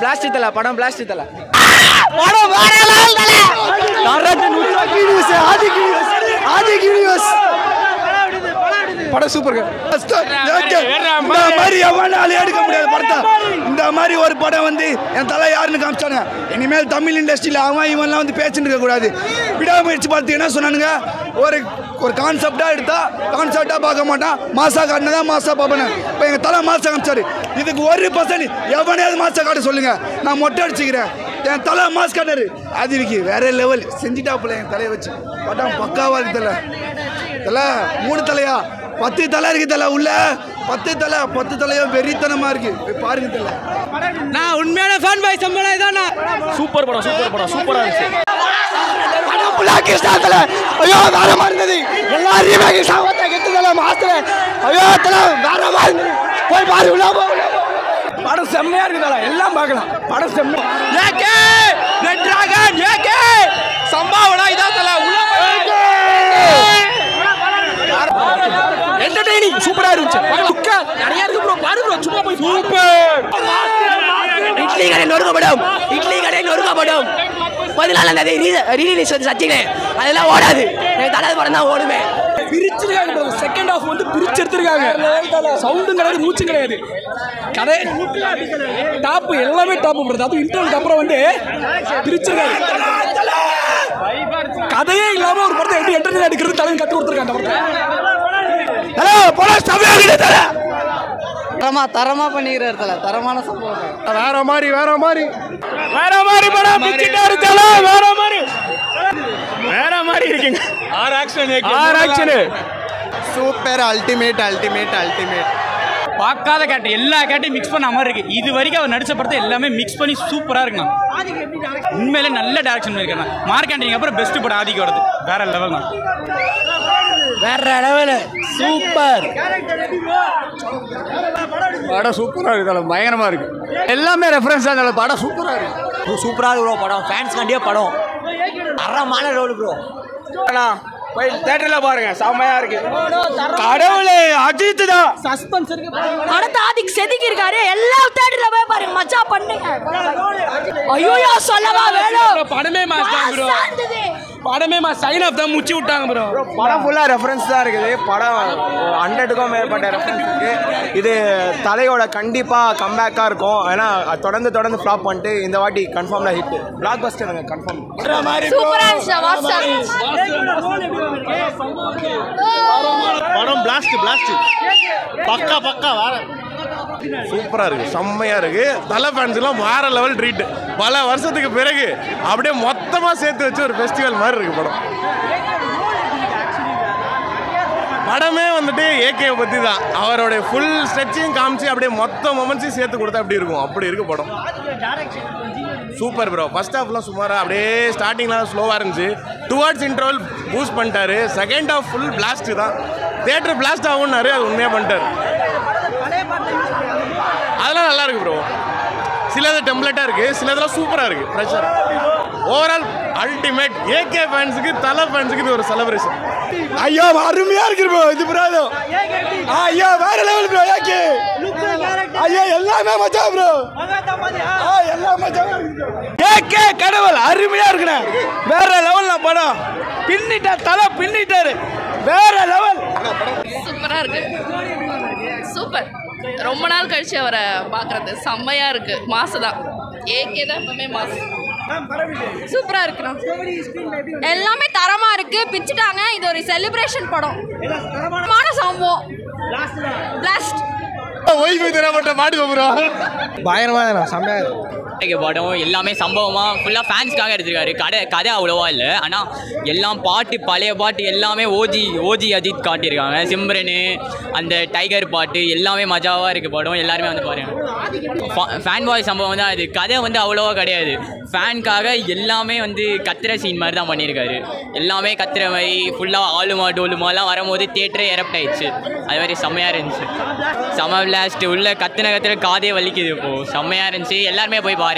Blast தல படம் blast தல படம் வேற லெவல் தல படம் சூப்பர் இந்த மாதிரி எவனாலும் எடுக்க முடியாது படத்தை. இந்த மாதிரி ஒரு படம் வந்து என் தலை யாருன்னு காமிச்சாங்க. இனிமேல் தமிழ் இண்டஸ்ட்ரியில் அவன் இவன்லாம் வந்து பேச்சுட்டு இருக்கக்கூடாது. விடாமுயற்சி பார்த்து என்ன சொன்னானுங்க, ஒரு ஒரு கான்செப்டாக எடுத்தா கான்செப்டாக பார்க்க மாட்டான், மாசா காட்டினா தான் மாசா பார்ப்பேன். இப்போ எங்கள் தலை மாசா காமிச்சாரு. இதுக்கு 1% எவனையாவது மாசா காட்ட சொல்லுங்க, நான் மொட்டை அடிச்சுக்கிறேன். என் தலை மாஸ் காட்டாரு அதுக்கு வேற லெவல் செஞ்சுட்டாப்புல. என் தலையை வச்சு படம் பக்காவாக இருக்கு. தலை தலை 3 தலையா 10 தலை இருக்கு. தலை உள்ள 10 தலை 10 தலையும் வெறித்தனமா இருக்கு. பாருங்க தலை. நான் உண்மையான ஃபேன் பாய் சம்பளம் இதானா. சூப்பர் படம் சூப்பரா இருந்துச்சு. படம் பிளாக் ஸ்டார்ல ஐயோ வேற மாதிரி இருந்தது. எல்லா ரீமேக் சாவத்தை கெட்டதல மாஸ்டர். ஐயோ தல வேற மாதிரி போய் பாரு உள்ள போ. படம் செம்மையா இருக்கு தலை, எல்லாம் பார்க்கலாம். படம் செம்ம. ஏகே ரெட் டிராகன் ஏகே சம்பாவனா இதா தல உள்ள என்டர்டெய்னிங் சூப்பரா இருந்துச்சு. பக்கம் நிறைய இருக்கு ப்ரோ. பாரு ப்ரோ சும்மா போய் சூப்பர். இட்லி கடை நொறுக்கப்படும் 14ஆம் தேதி ரீலீஸ் வந்து சச்சினே அதெல்லாம் ஓடாது. எனக்கு தடாத படம் தான் ஓடுமே. பிரிச்சிருக்காங்க ப்ரோ. செகண்ட் ஹாஃப் வந்து பிரிச்சு எடுத்துருக்காங்க. சவுண்டும் கிடையாது, மூச்சும் கிடையாது. கதை டாப் எல்லாமே டாப் ப்ரோ. அதுவும் இன்டர்வலுக்கு அப்புறம் வந்து பிரிச்சிருக்காங்க. கதையே இல்லாம ஒரு படத்தை எப்படி என்டர்டெயின் எடுக்கிறது தலைவன் கத்து கொடுத்துருக்காங்க. ஹலோ படம் செம்மையா இருக்கு தல. தரமா பண்ணிக்கிறார் தல. தரமான சம்பவம். வேற மாதிரி படம் பிச்சிட்டாரு தல. வேற மாதிரி இருக்குங்க. ஆர் ஆக்ஷன் சூப்பர் அல்டிமேட் பார்க்காத கேட்டு எல்லா கேட்டையும் மிக்ஸ் பண்ண மாதிரி இருக்கு. இது வரைக்கும் அவர் நடிச்ச படத்தை எல்லாமே மிக்ஸ் பண்ணி சூப்பரா இருக்குண்ணா. உண்மையிலே நல்ல டைரக்ஷன் பண்ணிருக்கேன். மார்க்காண்டிங் அப்புறம் பெஸ்ட் படம் ஆதிக்கு வருது. வேற லெவல் தான். வேற லெவல் சூப்பர். படம் சூப்பரா இருக்கு. பயங்கரமா இருக்கு. எல்லாமே ரெஃபரன்ஸ் தான். படம் சூப்பரா இருக்கு. சூப்பரா இருக்கு ப்ரோ. படம் ஃபேன்ஸ் காண்டியே படம் அறமான ரோல் ப்ரோ. போய் தியேட்டர்ல பாருங்க, செம்மையா இருக்கு. கடவுளே அஜித் தான் சஸ்பென்ஸ் இருக்கு. படத்தை ஆதிக்கு செதுக்கி இருக்காரு. எல்லா தியேட்டர்ல போய் பாருங்க மச்சா பண்ணுங்க. ஐயோ சொல்லவா வேணும். படமே சைன் ஆஃப் தான் முச்சி விட்டாங்க ப்ரோ. படம் ஃபுல்லாக ரெஃபரன்ஸ் தான் இருக்குது. படம் 100க்கும் மேற்பட்ட ரெஃபரன்ஸ் இருக்குது. இது தலையோட கண்டிப்பாக கம்பேக்காக இருக்கும். ஏன்னா தொடர்ந்து ஃப்ளாப் பண்ணிட்டு இந்த வாட்டி கன்ஃபார்ம்ல ஹிட் பிளாக் பஸ்டர் கன்ஃபார்ம். படம் பிளாஸ்ட் பக்கா வேற சூப்பரா இருக்கு. செம்மையா இருக்கு. தலை ஃபேன்ஸ்லாம் வேற லெவல் ட்ரீட். பல வருஷத்துக்கு பிறகு அப்படியே மொத்தமா சேர்த்து வச்சு ஒரு ஃபெஸ்டிவல் மாதிரி இருக்கு படம். படமே வந்துட்டு ஏகேவை பற்றி தான். அவருடைய ஃபுல் ஸ்ட்ரெச்சையும் காமிச்சு அப்படியே மொத்த மொமெண்ட்ஸையும் சேர்த்து கொடுத்தா அப்படி இருக்கும். அப்படி இருக்கு படம். Super bro. ஃபர்ஸ்ட் ஹாஃப்லாம் சுமாராக அப்படியே ஸ்டார்டிங்லாம் ஸ்லோவாக இருந்துச்சு. டுவர்ட்ஸ் இன்டர்வல் பூஸ்ட் பண்ணிட்டாரு. செகண்ட் ஹாஃப் ஃபுல் பிளாஸ்ட்டு தான். தியேட்டர் பிளாஸ்ட் ஆகும்னாரு, அது உண்மையாக பண்ணிட்டாரு. அதெல்லாம் நல்லா இருக்கு ப்ரோ. சிலது டெம்ப்ளேட்டாக இருக்குது, சிலதெல்லாம் சூப்பராக இருக்குது. Pressure overall ultimate. ஏகே ஃபேன்ஸுக்கு தலை ஃபேன்ஸுக்கு இது ஒரு செலிப்ரேஷன். ஐயோ அருமையா இருக்கு ப்ரோ. இது ப்ரோ ஐயோ வேற லெவல் ப்ரோ. ஏகே ஐயோ எல்லாமே மச்சா ப்ரோ. எல்லாம் மச்சா. ஏகே கடவுள் அருமையா இருக்குண்ணே. வேற லெவல்ல படம். தலை பின்னிட்டாரு. வேற லெவல். சூப்பரா இருக்கு. சூப்பர். ரொம்ப நாள் கழிச்சு அவரை பார்க்கறது செம்மையா இருக்கு. மாசு தான். ஏகே தான் எப்பவுமே மாசு. சூப்பரா இருக்கு. எல்லாமே தரமா இருக்கு. பிச்சுட்டாங்க. இது ஒரு செலிப்ரேஷன் படம். சம்பவம் பிளாஸ்ட் ஓய்வு தரப்பட்ட மாட்டுக்கு ப்ரோ. பயங்கரமா செம்மையா இருக்கு. படம் எல்லாமே சம்பவமாக ஃபுல்லாக ஃபேன்ஸ்க்காக எடுத்திருக்காரு. கதை அவ்வளோவா இல்லை. ஆனால் எல்லாம் பாட்டு பழைய பாட்டு எல்லாமே ஓஜி அஜித் காட்டியிருக்காங்க. சிம்ரனு அந்த டைகர் பாட்டு எல்லாமே மஜாவாக இருக்குது படம். எல்லாருமே வந்து பாருங்கள். ஃபேன் பாய் சம்பவம் தான் அது. கதை வந்து அவ்வளோவா கிடையாது. ஃபேனுக்காக எல்லாமே வந்து கத்துற சீன் மாதிரி தான் பண்ணியிருக்காரு. எல்லாமே கத்துற மாதிரி ஃபுல்லாக ஆளுமா டோலுமாலாம் வரும்போது தியேட்டரே எரப்ட் ஆயிடுச்சு. அது மாதிரி செம்மையாக இருந்துச்சு. செம்ம பிளாஸ்ட். உள்ள கத்துன காதே வலிக்குது. இப்போது செம்மையாக இருந்துச்சு. எல்லாருமே போய் பாருங்கள்.